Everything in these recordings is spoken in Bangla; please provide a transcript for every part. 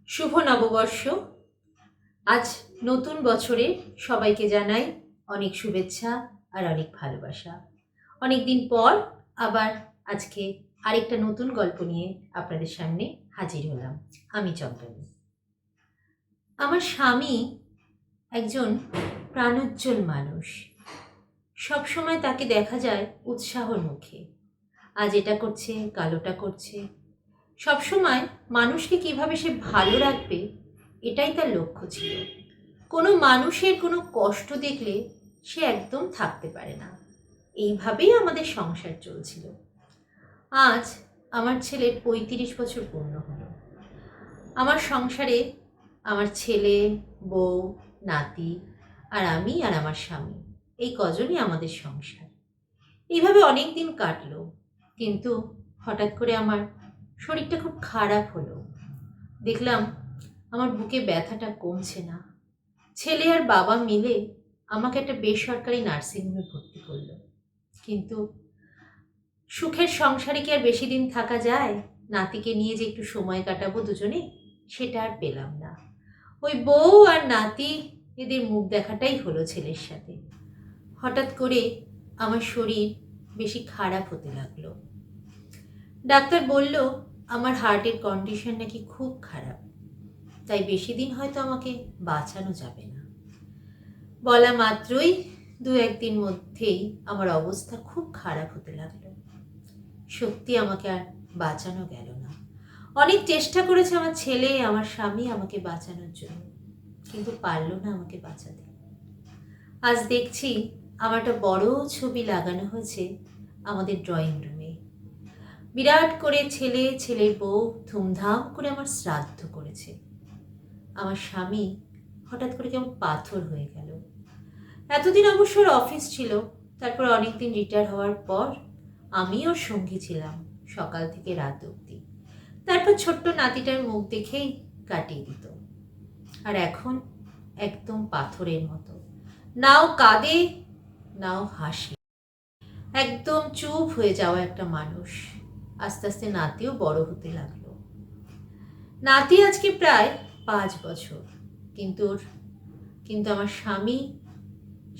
শুভ নববর্ষ। আজ নতুন বছরে সবাইকে জানাই অনেক শুভেচ্ছা আর অনেক ভালোবাসা। অনেক দিন পর আবার আজকে আরেকটা নতুন গল্প নিয়ে আপনাদের সামনে হাজির হলাম। আমি চন্দনী। আমার স্বামী একজন প্রাণোজ্জ্বল মানুষ। সবসময় তাকে দেখা যায় উৎসাহর মুখে। আজ এটা করছে, কাল ওটা করছে। সবসময় মানুষকে কিভাবে সে ভালো রাখবে এটাই তার লক্ষ্য ছিল। কোনো মানুষের কোনো কষ্ট দেখলে সে একদম থাকতে পারে না। এইভাবেই আমাদের সংসার চলছিল। আজ আমার ছেলের ৩৫ বছর পূর্ণ হলো। আমার সংসারে আমার ছেলে, বউ, নাতি আর আমি আর আমার স্বামী, এই কজনই আমাদের সংসার। এইভাবে অনেক দিন কাটলো, কিন্তু হঠাৎ করে আমার শরীরটা খুব খারাপ হলো। দেখলাম আমার বুকে ব্যথাটা কমছে না। ছেলে আর বাবা মিলে আমাকে একটা বেসরকারি নার্সিংহোমে ভর্তি করলো। কিন্তু সুখের সংসারে কি আর বেশি দিন থাকা যায়? নাতিকে নিয়ে যে একটু সময় কাটাবো দুজনে, সেটা আর পেলাম না। ওই বউ আর নাতি, এদের মুখ দেখাটাই হলো ছেলের সাথে। হঠাৎ করে আমার শরীর বেশি খারাপ হতে লাগলো। ডাক্তার বলল আমার হার্টের কন্ডিশন নাকি খুব খারাপ, তাই বেশি দিন হয়তো আমাকে বাঁচানো যাবে না। বলা মাত্রই দু একদিন মধ্যেই আমার অবস্থা খুব খারাপ হতে লাগলো। সত্যি আমাকে আর বাঁচানো গেল না। অনেক চেষ্টা করেছে আমার ছেলে, আমার স্বামী আমাকে বাঁচানোর জন্য, কিন্তু পারলো না আমাকে বাঁচাতে। আজ দেখছি আমার একটা বড় ছবি লাগানো হয়েছে আমাদের ড্রয়িং রুমে। বিরাট করে ছেলে, ছেলের বউ ধুমধাম করে আমার শ্রাদ্ধ করেছে। আমার স্বামী হঠাৎ করে কেমন পাথর হয়ে গেল। এতদিন অবশ্য ওর অফিস ছিল, তারপর অনেকদিন রিটায়ার হওয়ার পর আমি ওর সঙ্গী ছিলাম সকাল থেকে রাত অবধি। তারপর ছোট্ট নাতিটার মুখ দেখেই কাটিয়ে দিত। আর এখন একদম পাথরের মতো, নাও কাঁদে নাও হাসে, একদম চুপ হয়ে যাওয়া একটা মানুষ। আস্তে আস্তে নাতিও বড় হতে লাগলো। নাতি আজকে প্রায় 5 বছর, কিন্তু আমার স্বামী,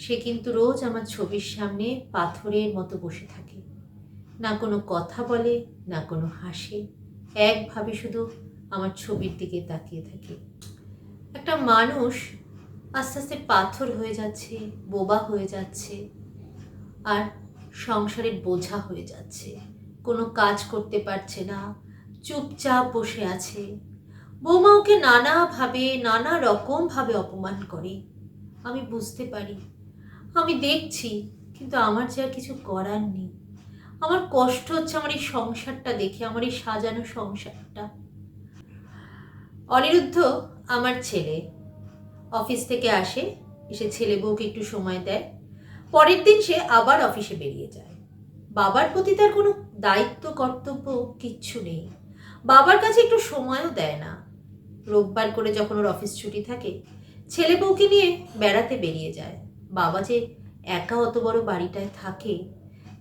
সে কিন্তু রোজ আমার ছবির সামনে পাথরের মতো বসে থাকে। না কোনো কথা বলে, না কোনো হাসে, একভাবে শুধু আমার ছবির দিকে তাকিয়ে থাকে। একটা মানুষ আস্তে আস্তে পাথর হয়ে যাচ্ছে, বোবা হয়ে যাচ্ছে, আর সংসারের বোঝা হয়ে যাচ্ছে। কোনো কাজ করতে পারছে না, চুপচাপ বসে আছে। বৌমা ওকে নানাভাবে, নানা রকমভাবে অপমান করে। আমি বুঝতে পারি, আমি দেখছি, কিন্তু আমার যে আর কিছু করার নেই। আমার কষ্ট হচ্ছে আমার এই সংসারটা দেখে, আমার এই সাজানো সংসারটা। অনিরুদ্ধ আমার ছেলে অফিস থেকে আসে, এসে ছেলে বউকে একটু সময় দেয়, পরের দিন সে আবার অফিসে বেরিয়ে যায়। বাবার প্রতি তার কোনো দায়িত্ব কর্তব্য কিচ্ছু নেই। বাবার কাছে একটু সময়ও দেয় না। রোববার করে যখন ওর অফিস ছুটি থাকে, ছেলে বউকে নিয়ে বেড়াতে বেরিয়ে যায়। বাবা যে একা অত বড় বাড়িটায় থাকে,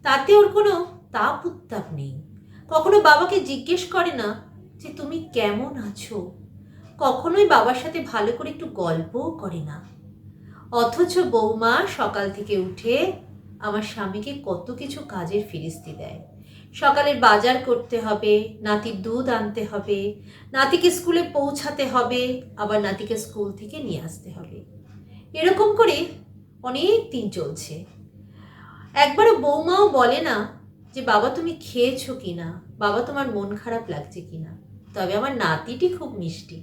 তাতে ওর কোনো তাপ উত্তাপ নেই। কখনো বাবাকে জিজ্ঞেস করে না যে তুমি কেমন আছো। কখনোই বাবার সাথে ভালো করে একটু গল্পও করে না। অথচ বৌমা সকাল থেকে উঠে আমার স্বামীকে কত কিছু কাজের ফিরিস্তি দেয়। সকালের বাজার করতে হবে, নাতির দুধ আনতে হবে, নাতিকে স্কুলে পৌঁছাতে হবে, আবার নাতিকে স্কুল থেকে নিয়ে আসতে হবে। এরকম করে অনেক দিন চলছে। একবারও বৌমাও বলে না যে বাবা তুমি খেয়েছো কিনা, বাবা তোমার মন খারাপ লাগছে কিনা। তবে আমার নাতিটি খুব মিষ্টি,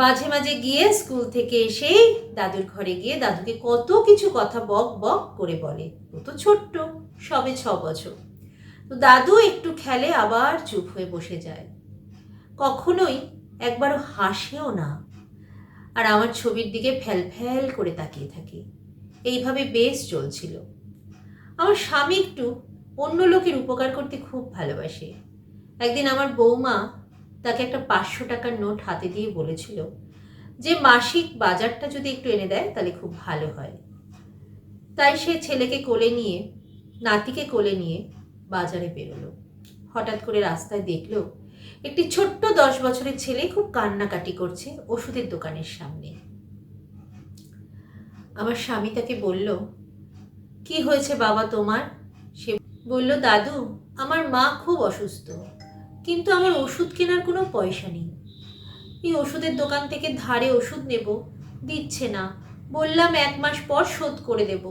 মাঝে মাঝে গিয়ে স্কুল থেকে এসেই দাদুর ঘরে গিয়ে দাদুকে কত কিছু কথা বক বক করে বলে। ও তো ছোট্ট, সবে 6 বছর। তো দাদু একটু খেলে আবার চুপ হয়ে বসে যায়, কখনোই একবারও হাসেও না, আর আমার ছবির দিকে ফ্যাল ফ্যাল করে তাকিয়ে থাকে। এইভাবে বেশ চলছিল। আমার স্বামী একটু অন্য লোকের উপকার করতে খুব ভালোবাসে। একদিন আমার বৌমা তাকে একটা 500 টাকার নোট হাতে দিয়ে বলেছিল যে মাসিক বাজারটা যদি একটু এনে দেয় তাহলে খুব ভালো হয়। তাই সে ছেলেকে কোলে নিয়ে, নাতিকে কোলে নিয়ে বাজারে বেরোলো। হঠাৎ করে রাস্তায় দেখলো একটি ছোট্ট 10 বছরের ছেলে খুব কান্নাকাটি করছে ওষুধের দোকানের সামনে। আমার স্বামী তাকে বলল, কি হয়েছে বাবা তোমার? সে বলল, দাদু, আমার মা খুব অসুস্থ, কিন্তু আমার ওষুধ কেনার কোনো পয়সা নেই। এই ওষুধের দোকান থেকে ধারে ওষুধ নেব, দিচ্ছে না। বললাম 1 মাস পর শোধ করে দেব।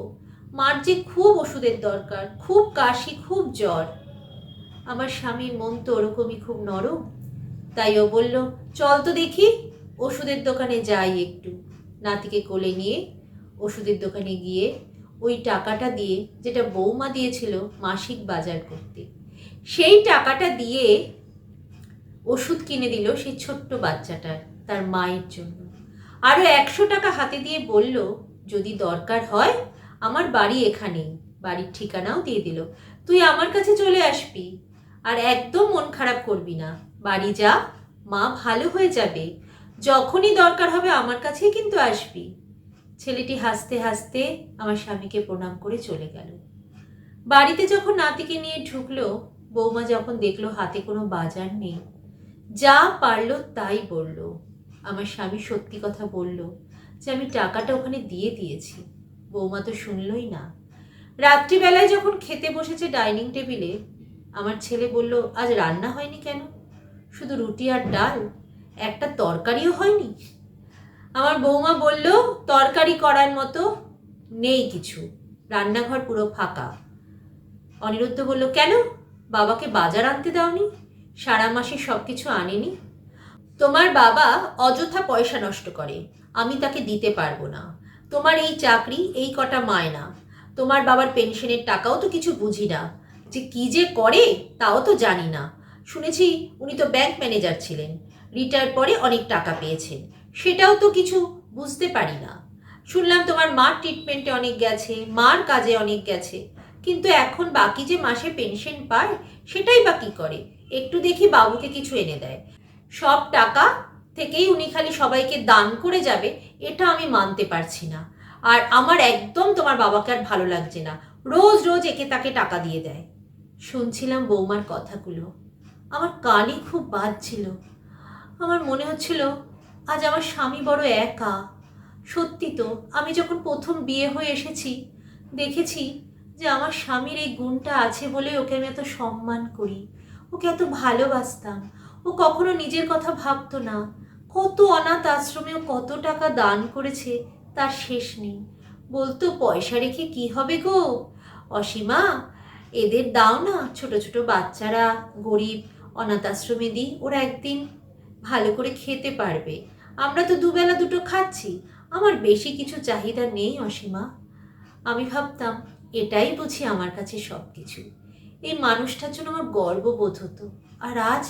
মার যে খুব ওষুধের দরকার, খুব কাশি, খুব জ্বর। আমার স্বামীর মন তো ওরকমই, খুব নরম। তাই ও বলল, চল তো দেখি, ওষুধের দোকানে যাই একটু। নাতিকে কোলে নিয়ে ওষুধের দোকানে গিয়ে ওই টাকাটা দিয়ে, যেটা বৌমা দিয়েছিল মাসিক বাজার করতে, সেই টাকাটা দিয়ে ওষুধ কিনে দিল সেই ছোট্ট বাচ্চাটার, তার মায়ের জন্য। আরও 100 টাকা হাতে দিয়ে বলল, যদি দরকার হয় আমার বাড়ি এখানেই, বাড়ির ঠিকানাও দিয়ে দিল, তুই আমার কাছে চলে আসবি, আর একদম মন খারাপ করবি না, বাড়ি যা, মা ভালো হয়ে যাবে, যখনই দরকার হবে আমার কাছেই কিন্তু আসবি। ছেলেটি হাসতে হাসতে আমার স্বামীকে প্রণাম করে চলে গেল। বাড়িতে যখন নাতিকে নিয়ে ঢুকলো, বৌমা যখন দেখলো হাতে কোনো বাজার নেই, যা পারল তাই বলল। আমার স্বামী সত্যি কথা বলল যে আমি টাকাটা ওখানে দিয়ে দিয়েছি। বৌমা তো শুনলই না। রাত্রিবেলায় যখন খেতে বসেছে ডাইনিং টেবিলে, আমার ছেলে বলল, আজ রান্না হয়নি কেন? শুধু রুটি আর ডাল, একটা তরকারিও হয়নি? আমার বৌমা বলল, তরকারি করার মতো নেই কিছু, রান্নাঘর পুরো ফাঁকা। অনিরুদ্ধ বলল, কেন? বাবাকে বাজার আনতে দাওনি? সারা মাসে সব কিছু আনেনি? তোমার বাবা অযথা পয়সা নষ্ট করে, আমি তাকে দিতে পারবো না। তোমার এই চাকরি, এই কটা মায়না, তোমার বাবার পেনশনের টাকাও তো কিছু বুঝি না, যে কি যে করে তাও তো জানি না। শুনেছি উনি তো ব্যাংক ম্যানেজার ছিলেন, রিটায়ার পরে অনেক টাকা পেয়েছেন, সেটাও তো কিছু বুঝতে পারি না। শুনলাম তোমার মার ট্রিটমেন্টে অনেক গেছে, মার কাজে অনেক গেছে, কিন্তু এখন বাকি যে মাসে পেনশন পায় সেটাই বা কী করে? একটু দেখি বাবুকে কিছু এনে দেয়, সব টাকা থেকেই উনি খালি সবাইকে দান করে যাবে, এটা আমি মানতে পারছি না। আর আমার একদম তোমার বাবাকে আর ভালো লাগছে না, রোজ রোজ একে তাকে টাকা দিয়ে দেয়। শুনছিলাম বৌমার কথাগুলো, আমার কানে খুব বাজছিল। আমার মনে হচ্ছিল আজ আমার স্বামী বড় একা। সত্যি তো, আমি যখন প্রথম বিয়ে হয়ে এসেছি দেখেছি যে আমার স্বামীর এই গুণটা আছে বলে ওকে আমি এত সম্মান করি, ওকে এত ভালোবাসতাম। ও কখনো নিজের কথা ভাবতো না। কত অনাথ আশ্রমেও কত টাকা দান করেছে তার শেষ নেই। বলতো, পয়সা রেখে কি হবে গো অসীমা, এদের দাও না, ছোট ছোট বাচ্চারা গরিব অনাথ আশ্রমে দিই, ওরা একদিন ভালো করে খেতে পারবে। আমরা তো দুবেলা দুটো খাচ্ছি, আমার বেশি কিছু চাহিদা নেই অসীমা। আমি ভাবতাম এটাই বুঝি আমার কাছে সব কিছু। এই মানুষটার জন্য আমার গর্ববোধ হতো। আর আজ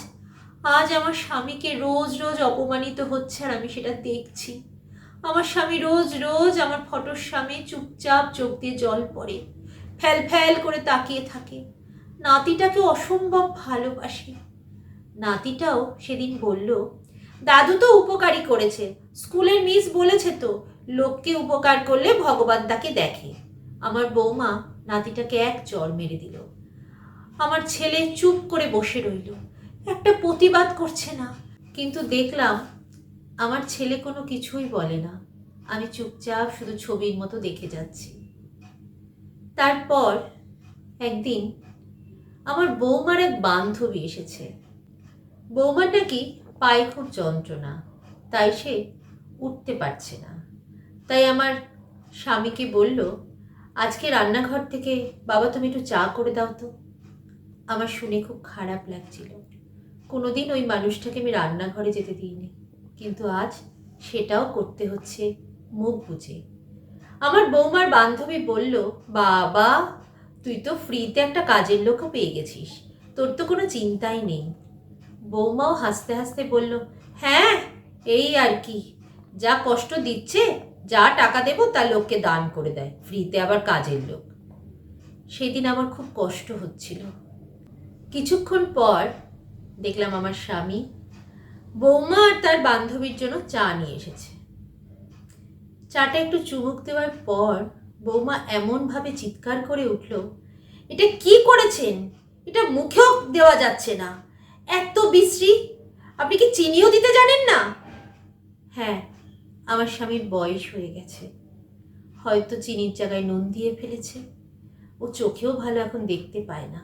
আজ আমার স্বামীকে রোজ রোজ অপমানিত হচ্ছে আর আমি সেটা দেখছি। আমার স্বামী রোজ রোজ আমার ফটোর সামনে চুপচাপ চোখ দিয়ে জল পড়ে, ফ্যাল ফ্যাল করে তাকিয়ে থাকে। নাতিটাকে অসম্ভব ভালোবাসি। নাতিটাও সেদিন বলল, দাদু তো উপকারই করেছে, স্কুলের মিস বলেছে তো, লোককে উপকার করলে ভগবান তাকে দেখে। আমার বৌমা নাতিটাকে এক চড় মেরে দিল। আমার ছেলে চুপ করে বসে রইল, একটা প্রতিবাদ করছে না। কিন্তু দেখলাম আমার ছেলে কোনো কিছুই বলে না, আমি চুপচাপ শুধু ছবির মতো দেখে যাচ্ছি। তারপর একদিন আমার বৌমার এক বান্ধবী এসেছে। বৌমার নাকি পায়ে খুব যন্ত্রণা, তাই সে উঠতে পারছে না। তাই আমার স্বামীকে বলল, আজকে রান্নাঘর থেকে বাবা তুমি একটু চা করে দাও তো। আমার শুনে খুব খারাপ লাগছিল। কোনোদিন ওই মানুষটাকে আমি রান্নাঘরে যেতে দিইনি, কিন্তু আজ সেটাও করতে হচ্ছে মুখ বুঝে। আমার বৌমার বান্ধবী বলল, বাবা তুই তো ফ্রিতে একটা কাজের লোকও পেয়ে গেছিস, তোর তো কোনো চিন্তাই নেই। বৌমাও হাসতে হাসতে বলল, হ্যাঁ এই আর কি, যা কষ্ট দিচ্ছে, যা টাকা দেবো তা লোককে দান করে দেয়, ফ্রিতে আবার কাজের লোক। সেদিন আমার খুব কষ্ট হচ্ছিল। কিছুক্ষণ পর দেখলাম আমার স্বামী বৌমা আর তার বান্ধবীর জন্য চা নিয়ে এসেছে। চাটা একটু চুমুক দেওয়ার পর বৌমা এমনভাবে চিৎকার করে উঠল, এটা কি করেছেন? এটা মুখেও দেওয়া যাচ্ছে না, এত বিশ্রী, আপনি কি চিনিও দিতে জানেন না? হ্যাঁ, আমার স্বামীর বয়স হয়ে গেছে, হয়তো চিনির জায়গায় নুন দিয়ে ফেলেছে। ও চোখেও ভালো এখন দেখতে পায় না।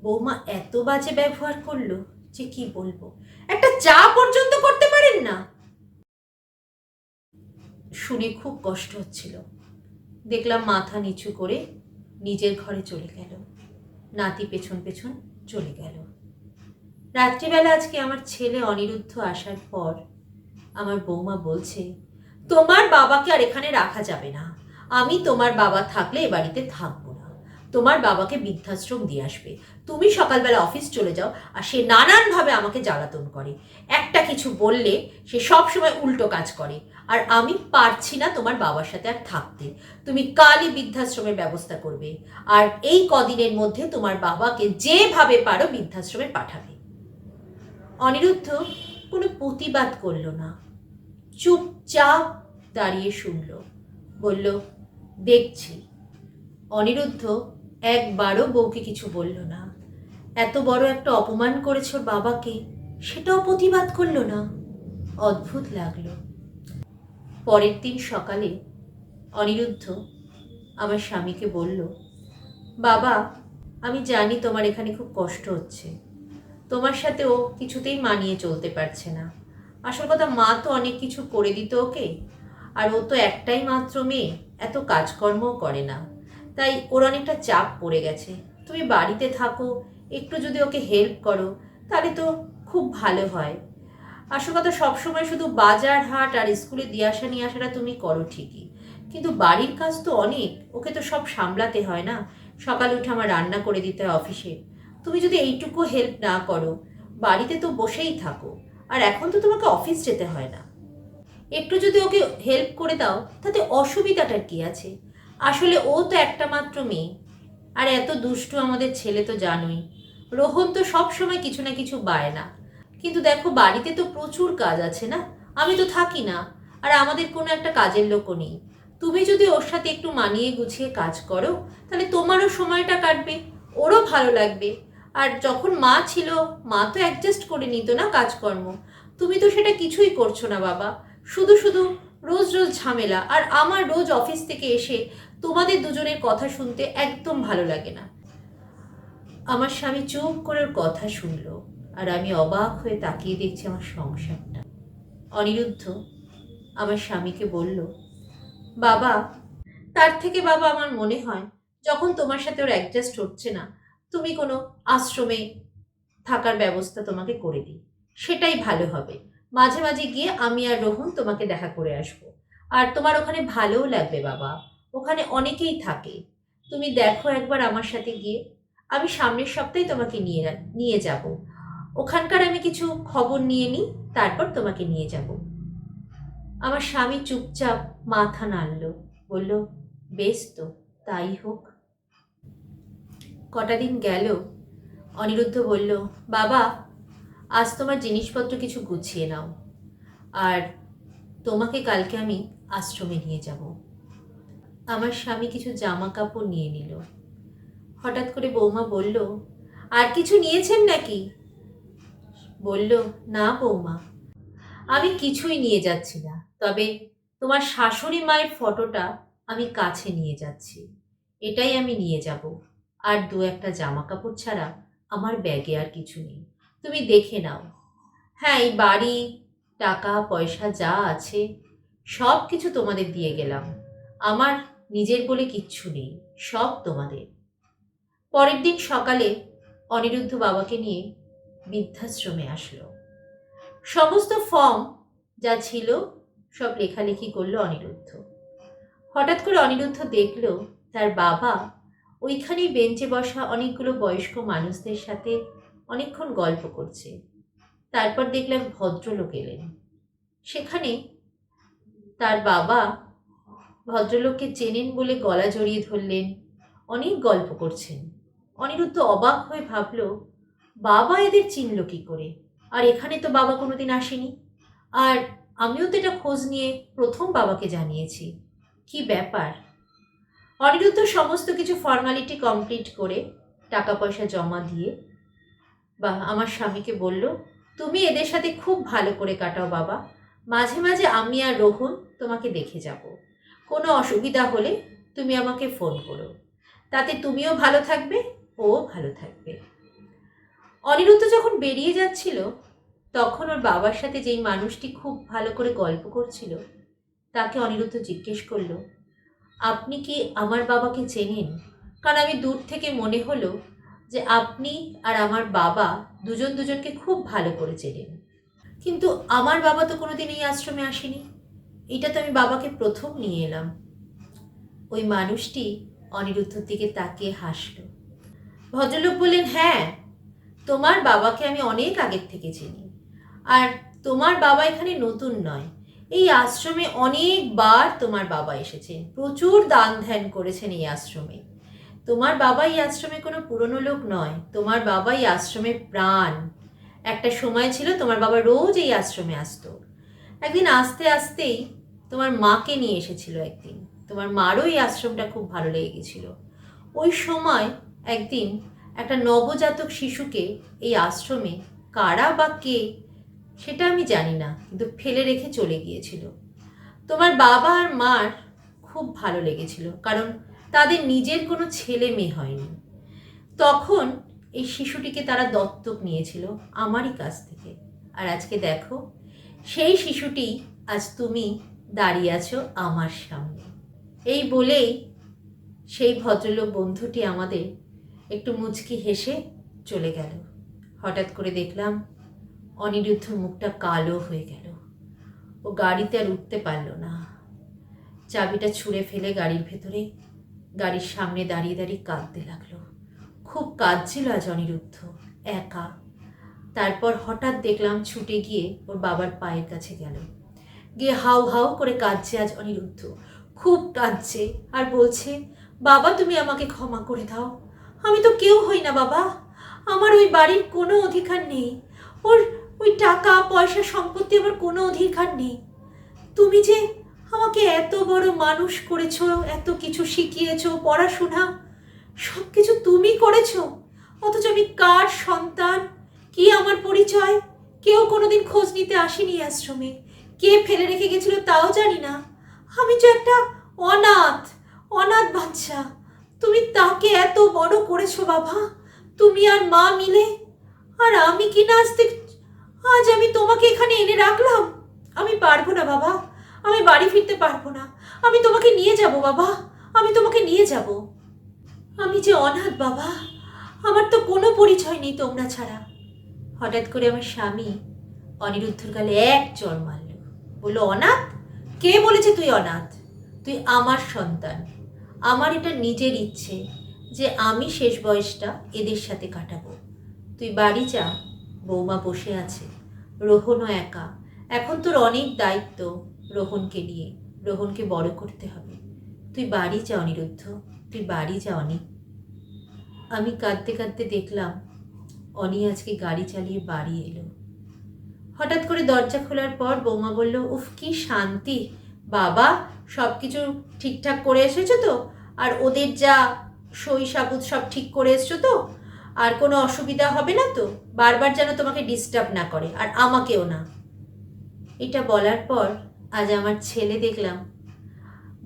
বৌমা এত বাজে ব্যবহার করলো যে কি বলবো, একটা চা পর্যন্ত করতে পারেন না। শুনে খুব কষ্ট হচ্ছিল। দেখলাম মাথা নিচু করে নিজের ঘরে চলে গেল, নাতি পেছন পেছন চলে গেল। রাত্রিবেলা আজকে আমার ছেলে অনিরুদ্ধ আসার পর আমার বৌমা বলছে, তোমার বাবাকে আর এখানে রাখা যাবে না, আমি তোমার বাবা থাকলে এ বাড়িতে থাকবো না, তোমার বাবাকে বৃদ্ধাশ্রম দিয়ে আসবে। তুমি সকালবেলা অফিস চলে যাও। আর সে নানানভাবে আমাকে জ্বালাতন করে, একটা কিছু বললে সে সব সময় উল্টো কাজ করে। আর আমি পারছি না তোমার বাবার সাথে আর থাকতে। তুমি কালই বৃদ্ধাশ্রমের ব্যবস্থা করবে, আর এই কদিনের মধ্যে তোমার বাবাকে যেভাবে পারো বৃদ্ধাশ্রমে পাঠাবে। অনিরুদ্ধ কোনো প্রতিবাদ করল না, চুপচাপ দাঁড়িয়ে শুনল। বলল, দেখছি। অনিরুদ্ধ একবারও বউকে কিছু বলল না। এত বড় একটা অপমান করেছ ওর বাবাকে, সেটাও প্রতিবাদ করল না। অদ্ভুত লাগলো। পরের দিন সকালে অনিরুদ্ধ আমার স্বামীকে বলল, বাবা, আমি জানি তোমার এখানে খুব কষ্ট হচ্ছে, তোমার সাথে ও কিছুতেই মানিয়ে চলতে পারছে না। আসল কথা, মা তো অনেক কিছু করে দিত ওকে, আর ও তো একটাই মাত্র মেয়ে, এত কাজকর্মও করে না, তাই ওর অনেকটা চাপ পড়ে গেছে। তুমি বাড়িতে থাকো, একটু যদি ওকে হেল্প করো তাহলে তো খুব ভালো হয়। আসল কথা, সবসময় শুধু বাজার হাট আর স্কুলে দিয়ে আসা নিয়ে আসাটা তুমি করো ঠিকই, কিন্তু বাড়ির কাজ তো অনেক, ওকে তো সব সামলাতে হয় না। সকালে উঠে আমার রান্না করে দিতে হয় অফিসে, তুমি যদি এইটুকু হেল্প না করো, বাড়িতে তো বসেই থাকো, আর এখন তো তোমাকে অফিস যেতে হয় না, একটু যদি ওকে হেল্প করে দাও তাতে অসুবিধাটার কি আছে? আসলে ও তো একটা মাত্র মেয়ে, আর এত দুষ্টু আমাদের ছেলে তো জানোই। রোহন তো সব সময় কিছু না কিছু বায়না, কিন্তু দেখো বাড়িতে তো প্রচুর কাজ আছে না, আমি তো থাকি না, আর আমাদের কোনো একটা কাজের লোকও নেই। তুমি যদি ওর সাথে একটু মানিয়ে গুছিয়ে কাজ করো তাহলে তোমারও সময়টা কাটবে, ওরও ভালো লাগবে। আর যখন মা ছিল, মা তো অ্যাডজাস্ট করে নিত না কাজকর্ম, তুমি তো সেটা কিছুই করছো না বাবা। শুধু শুধু রোজ রোজ ঝামেলা, আর আমার রোজ অফিস থেকে এসে তোমাদের দুজনের কথা শুনতে একদম ভালো লাগে না। আমার স্বামী চুপ করে ওর কথা শুনলো, আর আমি অবাক হয়ে তাকিয়ে দেখছি আমার সংসারটা। অনিরুদ্ধ আমার স্বামীকে বলল, বাবা, তার থেকে বাবা আমার মনে হয় যখন তোমার সাথে ওর অ্যাডজাস্ট হচ্ছে না, তুমি কোনো আশ্রমে থাকার ব্যবস্থা তোমাকে করে দিই, সেটাই ভালো হবে। মাঝে মাঝে গিয়ে আমি আর রোহন তোমাকে দেখা করে আসবো, আর তোমার ওখানে ভালোও লাগবে বাবা, ওখানে অনেকেই থাকে। তুমি দেখো একবার আমার সাথে গিয়ে, আমি সামনের সপ্তাহে তোমাকে নিয়ে নিয়ে যাব। ওখানকার আমি কিছু খবর নিয়ে নিই, তারপর তোমাকে নিয়ে যাব। আমার স্বামী চুপচাপ মাথা নাড়ল, বলল, বেশ তো, তাই হোক। কটা দিন গেল, অনিরুদ্ধ বলল, বাবা, আজ তোমার জিনিসপত্র কিছু গুছিয়ে নাও, আর তোমাকে কালকে আমি আশ্রমে নিয়ে যাব। আমার স্বামী কিছু জামা কাপড় নিয়ে নিল। হঠাৎ করে বৌমা বলল, আর কিছু নিয়েছেন নাকি? বলল, না বৌমা, আমি কিছুই নিয়ে যাচ্ছি না, তবে তোমার শাশুড়ি মায়ের ফটোটা আমি কাছে নিয়ে যাচ্ছি, এটাই আমি নিয়ে যাব। আর দু একটা জামা কাপড় ছাড়া আমার ব্যাগে আর কিছু নেই, তুমি দেখে নাও। হ্যাঁ, এই বাড়ি, টাকা পয়সা যা আছে সব কিছু তোমাদের দিয়ে গেলাম, আমার নিজের বলে কিচ্ছু নেই, সব তোমাদের। পরের দিন সকালে অনিরুদ্ধ বাবাকে নিয়ে বৃদ্ধাশ্রমে আসলো। সমস্ত ফর্ম যা ছিল সব লেখালেখি করলো অনিরুদ্ধ। হঠাৎ করে অনিরুদ্ধ দেখল তার বাবা ওইখানেই বেঞ্চে বসা অনেকগুলো বয়স্ক মানুষদের সাথে অনেকক্ষণ গল্প করছে। তারপর দেখলাম ভদ্রলোক এলেন। সেখানে তার বাবা ভদ্রলোককে চেনেন বলে গলা জড়িয়ে ধরলেন, অনেক গল্প করছেন। অনিরুদ্ধ অবাক হয়ে ভাবল, বাবা এদের চিনল কি করে? আর এখানে তো বাবা কোনোদিন আসেনি, আর আমিও তো এটা খোঁজ নিয়ে প্রথম বাবাকে জানিয়েছি। কি ব্যাপার? অনিরুদ্ধ সমস্ত কিছু ফর্মালিটি কমপ্লিট করে টাকা পয়সা জমা দিয়ে বা আমার স্বামীকে বলল, তুমি এদের সাথে খুব ভালো করে কাটাও বাবা, মাঝে মাঝে আমি আর রোহন তোমাকে দেখে যাব, কোনো অসুবিধা হলে তুমি আমাকে ফোন করো, তাতে তুমিও ভালো থাকবে, ও ভালো থাকবে। অনিরুদ্ধ যখন বেরিয়ে যাচ্ছিল তখন ওর বাবার সাথে যেই মানুষটি খুব ভালো করে গল্প করছিল তাকে অনিরুদ্ধ জিজ্ঞেস করলো, আপনি কি আমার বাবাকে চেনেন? কারণ আমি দূর থেকে মনে হলো যে আপনি আর আমার বাবা দুজন দুজনকে খুব ভালো করে চেনেন। কিন্তু আমার বাবা তো কোনোদিন এই আশ্রমে আসেনি, এটা তো আমি বাবাকে প্রথম নিয়ে এলাম। ওই মানুষটি অনিরুদ্ধর দিকে তাকিয়ে হাসল। ভদ্রলোক বললেন, হ্যাঁ, তোমার বাবাকে আমি অনেক আগের থেকে চিনি। আর তোমার বাবা এখানে নতুন নয়, এই আশ্রমে অনেকবার তোমার বাবা এসেছেন, প্রচুর দান ধ্যান করেছেন এই আশ্রমে। তোমার বাবা এই আশ্রমে কোনো পুরনো লোক নয়, তোমার বাবা এই আশ্রমের প্রাণ। একটা সময় ছিল তোমার বাবা রোজ এই আশ্রমে আসতো। একদিন আস্তে আস্তেই তোমার মাকে নিয়ে এসেছিল একদিন, তোমার মারও এই আশ্রমটা খুব ভালো লেগে গেছিল। ওই সময় একদিন একটা নবজাতক শিশুকে এই আশ্রমে কারা বা কে সেটা আমি জানি না, কিন্তু ফেলে রেখে চলে গিয়েছিল। তোমার বাবা আর মার খুব ভালো লেগেছিল, কারণ তাদের নিজের কোনো ছেলে মেয়ে হয়নি। তখন এই শিশুটিকে তারা দত্তক নিয়েছিল আমারই কাছ থেকে। আর আজকে দেখো, সেই শিশুটি আজ তুমি দাঁড়িয়ে আছো আমার সামনে। এই বলেই সেই ভদ্রলোক বন্ধুটি আমাদের একটু মুচকি হেসে চলে গেল। হঠাৎ করে দেখলাম অনিরুদ্ধর মুখটা কালো হয়ে গেল। ও গাড়িতে আর উঠতে পারল না। চাবিটা ছুঁড়ে ফেলে গাড়ির ভেতরে গাড়ির সামনে দাঁড়িয়ে দাঁড়িয়ে কাঁদতে লাগলো। খুব কাঁদছিল আজ অনিরুদ্ধ, একা। তারপর হঠাৎ দেখলাম ছুটে গিয়ে ওর বাবার পায়ের কাছে গেল, গিয়ে হাউ হাউ করে কাঁদছে আজ অনিরুদ্ধ, খুব কাঁদছে আর বলছে, বাবা তুমি আমাকে ক্ষমা করে দাও, আমি তো কেউ হই না বাবা, আমার ওই বাড়ির কোনো অধিকার নেই, ওর ওই টাকা পয়সা সম্পত্তি আমার কোনো অধিকার নেই। তুমি যে আমাকে এত বড় মানুষ করেছো, এত কিছু শিখিয়েছো, পড়াশোনা সব কিছু তুমি করেছো, অথচ আমি কার সন্তান, কি আমার পরিচয়, কেউ কোনোদিন খোঁজ নিতে আসেনি আশ্রমে, কে ফেলে রেখে গেছিল তাও জানি না। আমি যে একটা অনাথ অনাথ বাচ্চা, তুমি তাকে এত বড় করেছো বাবা, তুমি আর মা মিলে। আর আমি কি না আজ আমি তোমাকে এখানে এনে রাখলাম। আমি পারবো না বাবা, আমি বাড়ি ফিরতে পারবো না, আমি তোমাকে নিয়ে যাব বাবা, আমি তোমাকে নিয়ে যাব। আমি যে অনাথ বাবা, আমার তো কোনো পরিচয় নেই তোমরা ছাড়া। হঠাৎ করে আমার স্বামী অনিরুদ্ধর গালে এক চড় মারল, বলল, অনাথ? কে বলেছে তুই অনাথ? তুই আমার সন্তান। আমার এটা নিজের ইচ্ছে যে আমি শেষ বয়সটা এদের সাথে কাটাবো। তুই বাড়ি যা, বৌমা বসে আছে, রোহনও একা, এখন তোর অনেক দায়িত্ব রোহনকে নিয়ে, রোহনকে বড় করতে হবে। তুই বাড়ি যা অনিরুদ্ধ, তুই বাড়ি যা অনি। আমি কাঁদতে কাঁদতে দেখলাম অনি আজকে গাড়ি চালিয়ে বাড়ি এলো। হঠাৎ করে দরজা খোলার পর বৌমা বলল, উফ কি শান্তি বাবা, সব কিছু ঠিকঠাক করে এসেছো তো? আর ওদের যা সই সাবুত সব ঠিক করে এসছো তো? আর কোনো অসুবিধা হবে না তো? বারবার যেন তোমাকে ডিস্টার্ব না করে, আর আমাকেও না। এটা বলার পর আজ আমার ছেলে দেখলাম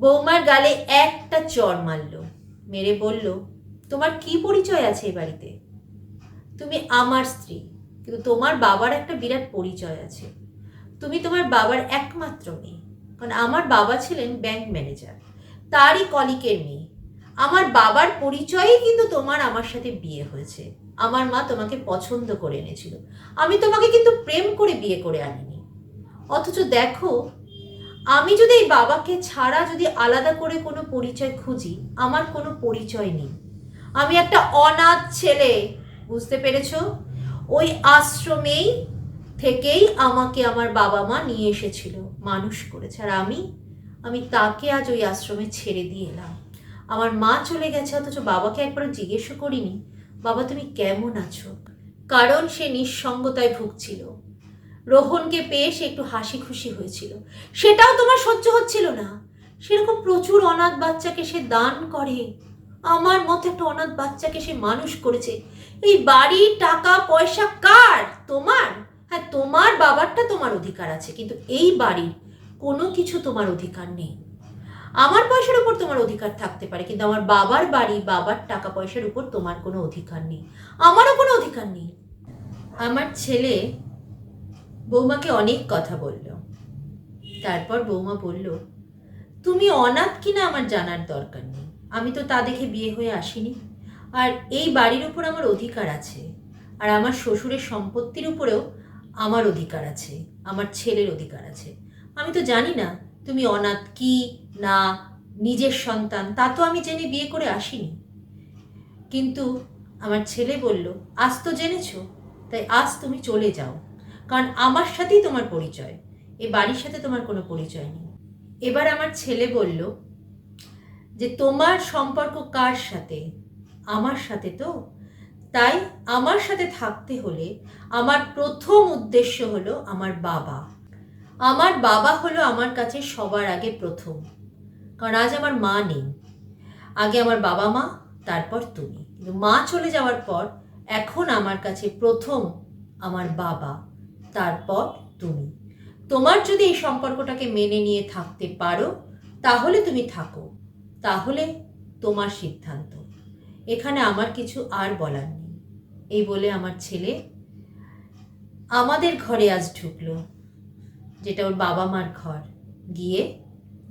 বৌমার গালে একটা চড় মারল, মেরে বলল, তোমার কি পরিচয় আছে এ বাড়িতে? তুমি আমার স্ত্রী, কিন্তু তোমার বাবার একটা বিরাট পরিচয় আছে। তুমি তোমার বাবার একমাত্র মেয়ে, কারণ আমার বাবা ছিলেন ব্যাংক ম্যানেজার, তারই কলিকের মেয়ে। আমার বাবার পরিচয়ই কিন্তু তোমার আমার সাথে বিয়ে হয়েছে। আমার মা তোমাকে পছন্দ করে এনেছিল, আমি তোমাকে কিন্তু প্রেম করে বিয়ে করে আনিনি। অথচ দেখো, আমি যদি এই বাবাকে ছাড়া যদি আলাদা করে কোনো পরিচয় খুঁজি, আমার কোনো পরিচয় নেই। আমি একটা অনাথ ছেলে, বুঝতে পেরেছো? ওই আশ্রমেই থেকেই আমাকে আমার বাবা মা নিয়ে এসেছিল, মানুষ করেছে, আর আমি তাকে আজ ওই আশ্রমে ছেড়ে দিয়ে এলাম। আমার মা চলে গেছে, অথচ বাবাকে একবার জিজ্ঞেসও করিনি, বাবা তুমি কেমন আছো? কারণ সে নিঃসঙ্গতায় ভুগছিল। রোহনকে পেয়ে সে একটু হাসি খুশি হয়েছিল, সেটাও তোমার সহ্য হচ্ছিল না। সেরকম প্রচুর অনাথ বাচ্চাকে সে দান করে, আমার মতো একটা অনাথ বাচ্চাকে সে মানুষ করেছে। এই বাড়ি টাকা পয়সা কার? তোমার? হ্যাঁ, তোমার বাবারটা তোমার অধিকার আছে, কিন্তু এই বাড়ির কোনো কিছু তোমার অধিকার নেই। আমার পয়সার উপর তোমার অধিকার থাকতে পারে, কিন্তু আমার বাবার বাড়ি, বাবার টাকা পয়সার উপর তোমার কোনো অধিকার নেই, আমারও কোনো অধিকার নেই। আমার ছেলে বৌমাকে অনেক কথা বলল। তারপর বৌমা বলল, তুমি অনাথ কিনা আমার জানার দরকার নেই, আমি তো তা দেখে বিয়ে হয়ে আসিনি। আর এই বাড়ির উপর আমার অধিকার আছে, আর আমার শ্বশুরের সম্পত্তির উপরেও আমার অধিকার আছে, আমার ছেলের অধিকার আছে। আমি তো জানি না তুমি অনাথ কি না নিজের সন্তান, তা তো আমি জেনে বিয়ে করে আসিনি। কিন্তু আমার ছেলে বলল, আজ তো জেনেছো, তাই আজ তুমি চলে যাও, কারণ আমার সাথেই তোমার পরিচয়, এই বাড়ির সাথে তোমার কোনো পরিচয় নেই। এবার আমার ছেলে বলল যে তোমার সম্পর্ক কার সাথে? আমার সাথে তো। তাই আমার সাথে থাকতে হলে আমার প্রথম উদ্দেশ্য হলো আমার বাবা। আমার বাবা হলো আমার কাছে সবার আগে প্রথম, কারণ আজ আমার মা নেই। আগে আমার বাবা মা, তারপর তুমি, কিন্তু মা চলে যাওয়ার পর এখন আমার কাছে প্রথম আমার বাবা, তারপর তুমি। তোমার যদি এই সম্পর্কটাকে মেনে নিয়ে থাকতে পারো তাহলে তুমি থাকো, তাহলে তোমার সিদ্ধান্ত, এখানে আমার কিছু আর বলার নেই। এই বলে আমার ছেলে আমাদের ঘরে আজ ঢুকলো, যেটা ওর বাবা মার ঘর, গিয়ে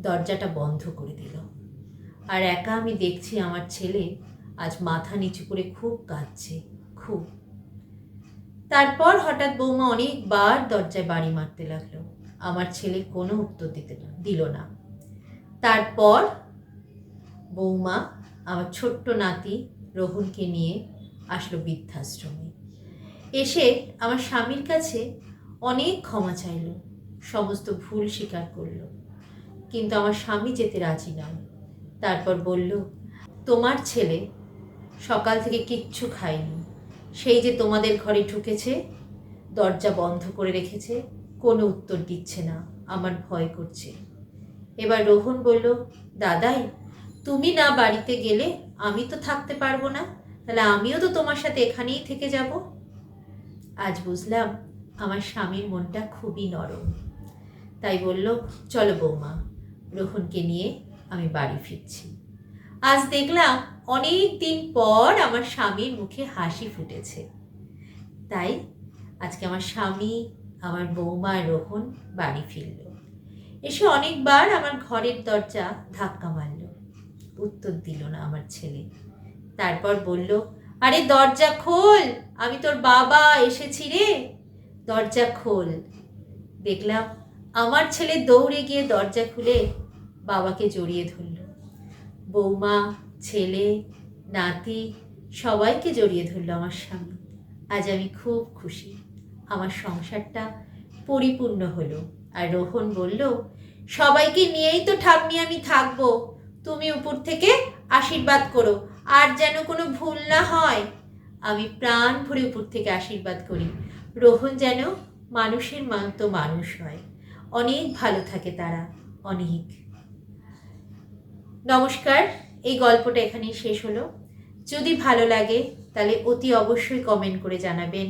দরজাটা বন্ধ করে দিল। আর একা আমি দেখছি আমার ছেলে আজ মাথা নিচু করে খুব কাঁদছে, খুব। তারপর হঠাৎ বৌমা অনেকবার দরজায় বাড়ি মারতে লাগলো, আমার ছেলে কোনো উত্তর দিল না। তারপর বৌমা আমার ছোট্ট নাতি রোহনকে নিয়ে আসলো বৃদ্ধাশ্রমে। এসে আমার স্বামীর কাছে অনেক ক্ষমা চাইল, সমস্ত ভুল স্বীকার করল, কিন্তু আমার স্বামী যেতে রাজি নয়। তারপর বলল, তোমার ছেলে সকাল থেকে কিচ্ছু খায়নি, সেই যে তোমাদের ঘরে ঢুকেছে, দরজা বন্ধ করে রেখেছে, কোনো উত্তর দিচ্ছে না, আমার ভয় করছে। এবার রোহন বলল, দাদাই তুমি না বাড়িতে গেলে আমি তো থাকতে পারবো না, তাহলে আমিও তো তোমার সাথে এখানেই থেকে যাব। আজ বুঝলাম আমার স্বামীর মনটা খুবই নরম। তাই বলল, চলো বৌমা, রোহনকে নিয়ে আমি বাড়ি ফিরছি। আজ দেখলাম অনেক দিন পর আমার স্বামীর মুখে হাসি ফুটেছে। তাই আজকে আমার স্বামী, আমার বৌমা রোহন বাড়ি ফিরল। এসে অনেকবার আমার ঘরের দরজা ধাক্কা মারল, উত্তর দিল না আমার ছেলে। তারপর বলল, আরে দরজা খোল, আমি তোর বাবা এসেছি রে, দরজা খোল। দেখলাম আমার ছেলে দৌড়ে গিয়ে দরজা খুলে বাবাকে জড়িয়ে ধরল। বৌমা, ছেলে, নাতি সবাইকে জড়িয়ে ধরল আমার স্বামী। আজ আমি খুব খুশি, আমার সংসারটা পরিপূর্ণ হলো। আর রোহন বলল, সবাইকে নিয়েই তো ঠাম্মি আমি থাকবো, তুমি উপর থেকে আশীর্বাদ করো, আর যেন কোনো ভুল না হয়। আমি প্রাণ ভরে উপর থেকে আশীর্বাদ করি, রোহন যেন মানুষের মতো মানুষ হয়, অনেক ভালো থাকে তারা, অনেক। নমস্কার, এই গল্পটা এখানেই শেষ হলো। যদি ভালো লাগে তাহলে অতি অবশ্যই কমেন্ট করে জানাবেন,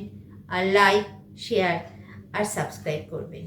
আর লাইক, শেয়ার আর সাবস্ক্রাইব করবেন।